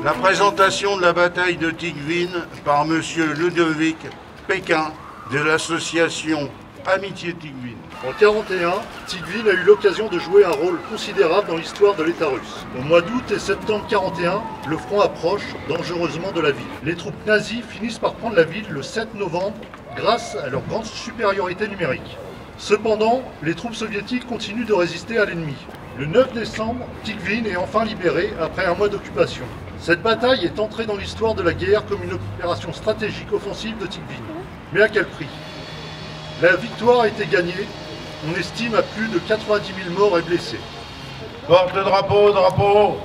La présentation de la bataille de Tigvin par Monsieur Ludovic Péquin de l'association Amitié Tigvin. En 1941, Tigvin a eu l'occasion de jouer un rôle considérable dans l'histoire de l'État russe. Au mois d'août et septembre 1941, le front approche dangereusement de la ville. Les troupes nazies finissent par prendre la ville le 7 novembre grâce à leur grande supériorité numérique. Cependant, les troupes soviétiques continuent de résister à l'ennemi. Le 9 décembre, Tigvin est enfin libéré après un mois d'occupation. Cette bataille est entrée dans l'histoire de la guerre comme une opération stratégique offensive de Tigvin. Mais à quel prix? La victoire a été gagnée, on estime à plus de 90 000 morts et blessés. Porte le drapeau, drapeau.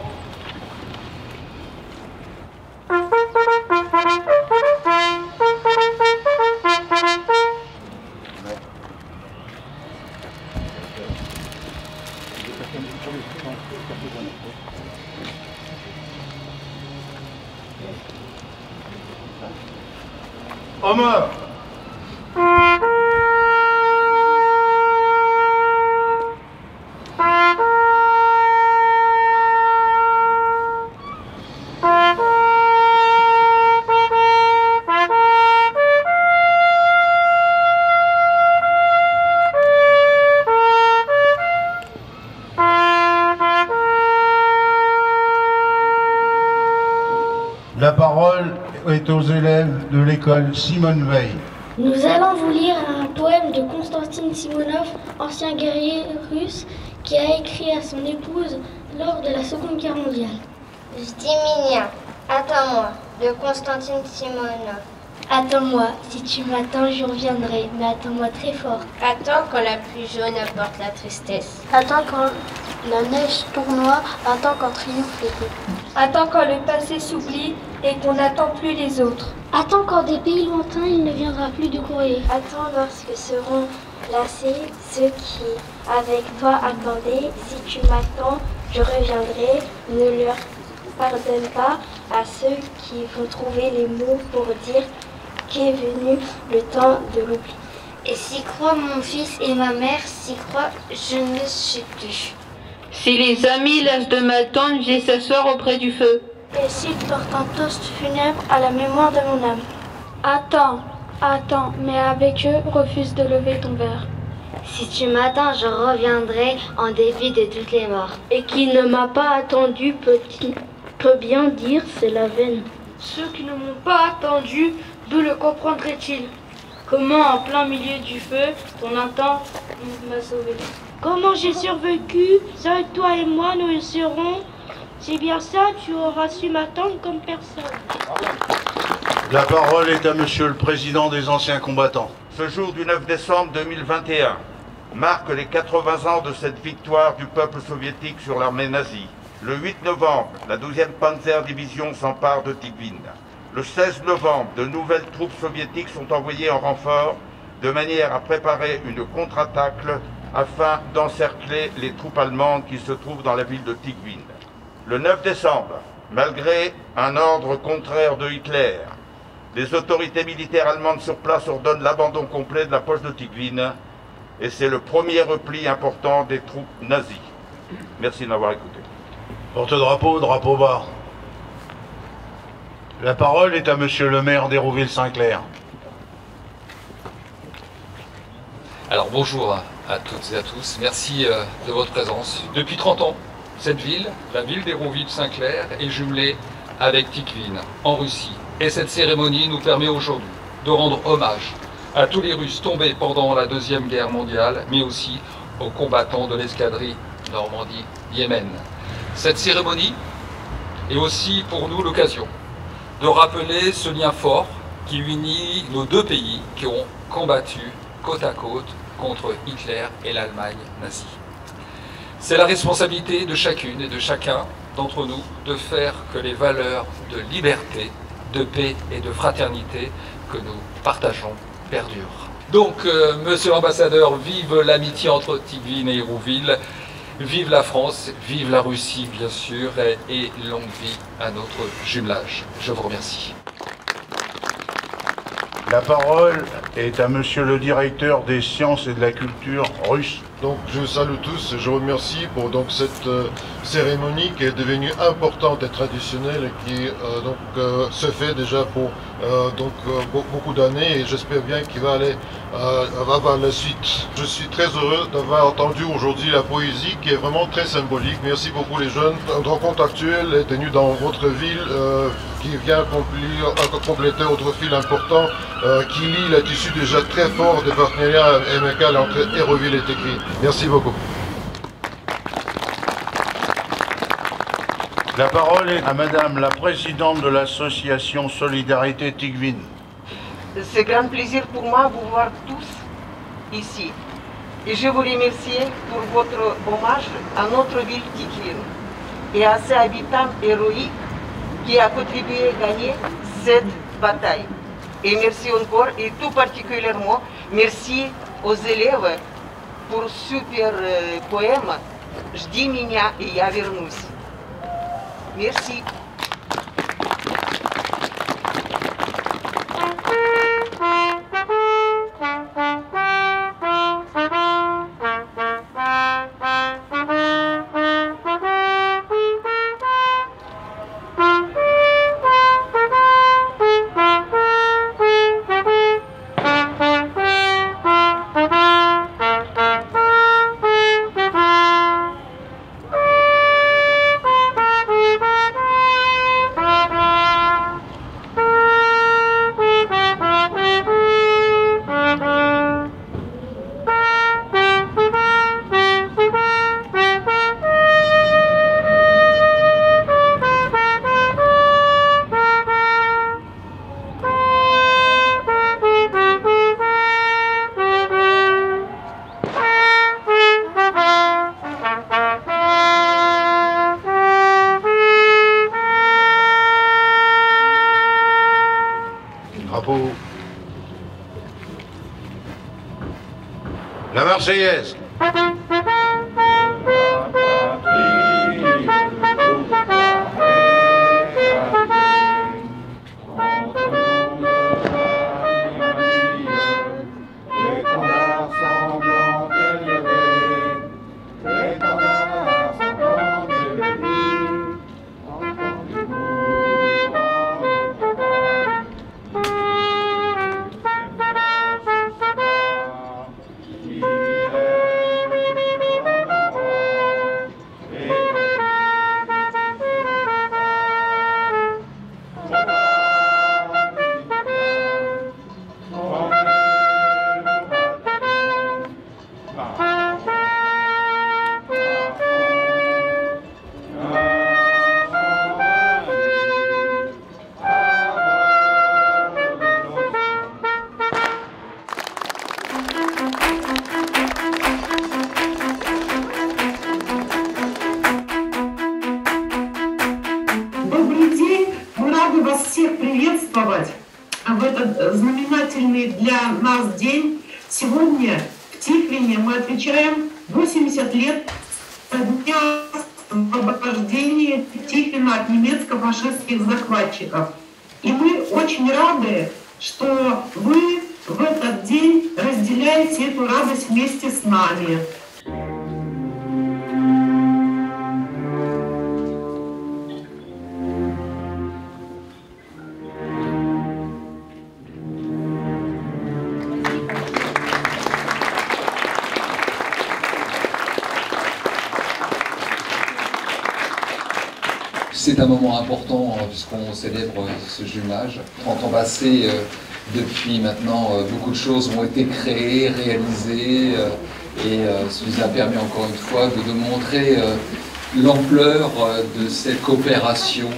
Homme. La parole est aux élèves de l'école Simone Veil. Nous allons vous lire un poème de Konstantin Simonov, ancien guerrier russe, qui a écrit à son épouse lors de la Seconde Guerre mondiale. Zdiminia, attends-moi, de Konstantin Simonov. Attends-moi, si tu m'attends, je reviendrai, mais attends-moi très fort. Attends quand la pluie jaune apporte la tristesse. Attends quand la neige tournoie, attends quand triomphe l'été. Attends quand le passé s'oublie et qu'on n'attend plus les autres. Attends quand des pays lointains, il ne viendra plus de courrier. Attends lorsque seront lassés ceux qui, avec toi, attendaient. Si tu m'attends, je reviendrai. Ne leur pardonne pas à ceux qui vont trouver les mots pour dire qu'est venu le temps de l'oubli. Et s'y croit mon fils et ma mère, s'y croit, je ne sais plus. Si les amis lassent de m'attendre, j'ai s'asseoir auprès du feu. Et s'ils portent un toast funèbre à la mémoire de mon âme. Attends, attends, mais avec eux, refuse de lever ton verre. Si tu m'attends, je reviendrai en dépit de toutes les morts. Et qui ne m'a pas attendu peut bien dire c'est la veine. Ceux qui ne m'ont pas attendu, d'où le comprendraient-ils? Comment en plein milieu du feu, ton attente m'a sauvé? Comment j'ai survécu? Seul toi et moi nous y serons. C'est bien ça, tu auras su m'attendre comme personne. La parole est à Monsieur le Président des anciens combattants. Ce jour du 9 décembre 2021 marque les 80 ans de cette victoire du peuple soviétique sur l'armée nazie. Le 8 novembre, la 12e Panzer Division s'empare de Tigvin. Le 16 novembre, de nouvelles troupes soviétiques sont envoyées en renfort de manière à préparer une contre-attaque afin d'encercler les troupes allemandes qui se trouvent dans la ville de Tigvin. Le 9 décembre, malgré un ordre contraire de Hitler, les autorités militaires allemandes sur place ordonnent l'abandon complet de la poche de Tigvin et c'est le premier repli important des troupes nazies. Merci de m'avoir écouté. Porte-drapeau, drapeau bas. La parole est à Monsieur le maire d'Hérouville-Saint-Clair. Alors bonjour à toutes et à tous, merci de votre présence. Depuis 30 ans, cette ville, la ville d'Hérouville-Saint-Clair, est jumelée avec Tigvin, en Russie. Et cette cérémonie nous permet aujourd'hui de rendre hommage à tous les Russes tombés pendant la Deuxième Guerre mondiale, mais aussi aux combattants de l'escadrille Normandie-Yémen. Cette cérémonie est aussi pour nous l'occasion de rappeler ce lien fort qui unit nos deux pays qui ont combattu côte à côte contre Hitler et l'Allemagne nazie. C'est la responsabilité de chacune et de chacun d'entre nous de faire que les valeurs de liberté, de paix et de fraternité que nous partageons perdurent. Donc, monsieur l'ambassadeur, vive l'amitié entre Tigvin et Hérouville, vive la France, vive la Russie bien sûr, et longue vie à notre jumelage. Je vous remercie. La parole est à monsieur le directeur des sciences et de la culture russe. Donc je vous salue tous, je vous remercie pour donc, cette cérémonie qui est devenue importante et traditionnelle et qui se fait déjà pour beaucoup d'années et j'espère bien qu'il va aller avoir la suite. Je suis très heureux d'avoir entendu aujourd'hui la poésie qui est vraiment très symbolique. Merci beaucoup les jeunes. Notre rencontre actuelle est tenue dans votre ville qui vient compléter autre fil important qui lie le tissu déjà très fort des partenariats amicaux entre Hérouville et Tikvin. Merci beaucoup. La parole est à madame la présidente de l'association Solidarité Tikvin. C'est un grand plaisir pour moi de vous voir tous ici. Et je vous remercie pour votre hommage à notre ville Tikvin et à ses habitants héroïques qui ont contribué à gagner cette bataille. Et merci encore, et tout particulièrement, merci aux élèves pour super poème «Жди меня, и я вернусь». Merci. La Marseillaise. В этот знаменательный для нас день. Сегодня в Тиквине мы отмечаем 80 лет со дня освобождения Тиквина от немецко-фашистских захватчиков. И мы очень рады, что вы в этот день разделяете эту радость вместе с нами. C'est un moment important puisqu'on célèbre ce jumelage. 30 ans passés, depuis maintenant, beaucoup de choses ont été créées, réalisées et cela a permis encore une fois de montrer l'ampleur de cette coopération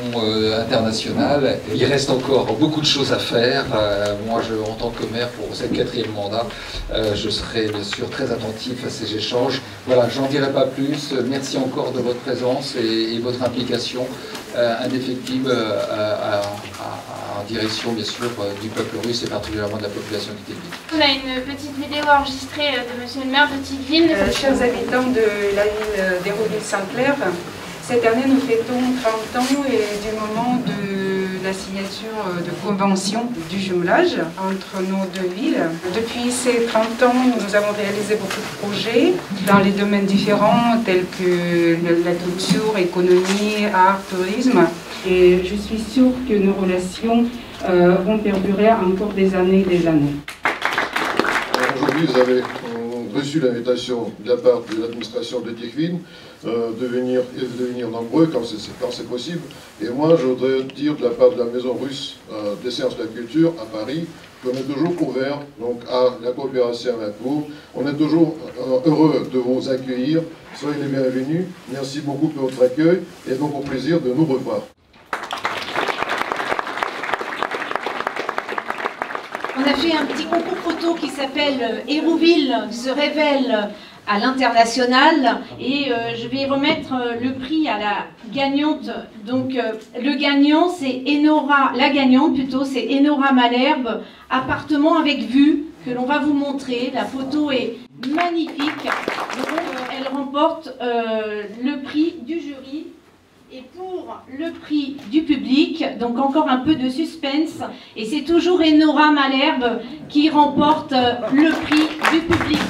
internationale. Il reste encore beaucoup de choses à faire. Moi, en tant que maire pour ce 4e mandat, je serai bien sûr très attentif à ces échanges. Voilà, j'en dirai pas plus. Merci encore de votre présence et votre implication indéfectible en direction bien sûr du peuple russe et particulièrement de la population du Tikvin. On a une petite vidéo enregistrée de monsieur le maire de Tikvin. Chers habitants de la ville d'Hérouville-Saint-Clair, cette année nous fêtons 30 ans et du moment de la signature de convention du jumelage entre nos deux villes. Depuis ces 30 ans, nous avons réalisé beaucoup de projets dans les domaines différents tels que la culture, économie, art, tourisme. Et je suis sûre que nos relations vont perdurer encore des années et des années. Aujourd'hui, vous avez reçu l'invitation de la part de l'administration de Tikhvin de venir nombreux quand c'est possible. Et moi, je voudrais dire de la part de la Maison russe des sciences de la culture à Paris qu'on est toujours ouvert donc, à la coopération avec vous. On est toujours heureux de vous accueillir. Soyez les bienvenus. Merci beaucoup pour votre accueil et donc au plaisir de nous revoir. On a fait un petit concours photo qui s'appelle Hérouville se révèle à l'international et je vais remettre le prix à la gagnante. Donc le gagnant c'est Enora, la gagnante plutôt c'est Enora Malherbe, appartement avec vue que l'on va vous montrer. La photo est magnifique. Donc, elle remporte le prix du jury. Et pour le prix du public, donc encore un peu de suspense, et c'est toujours Enora Malherbe qui remporte le prix du public.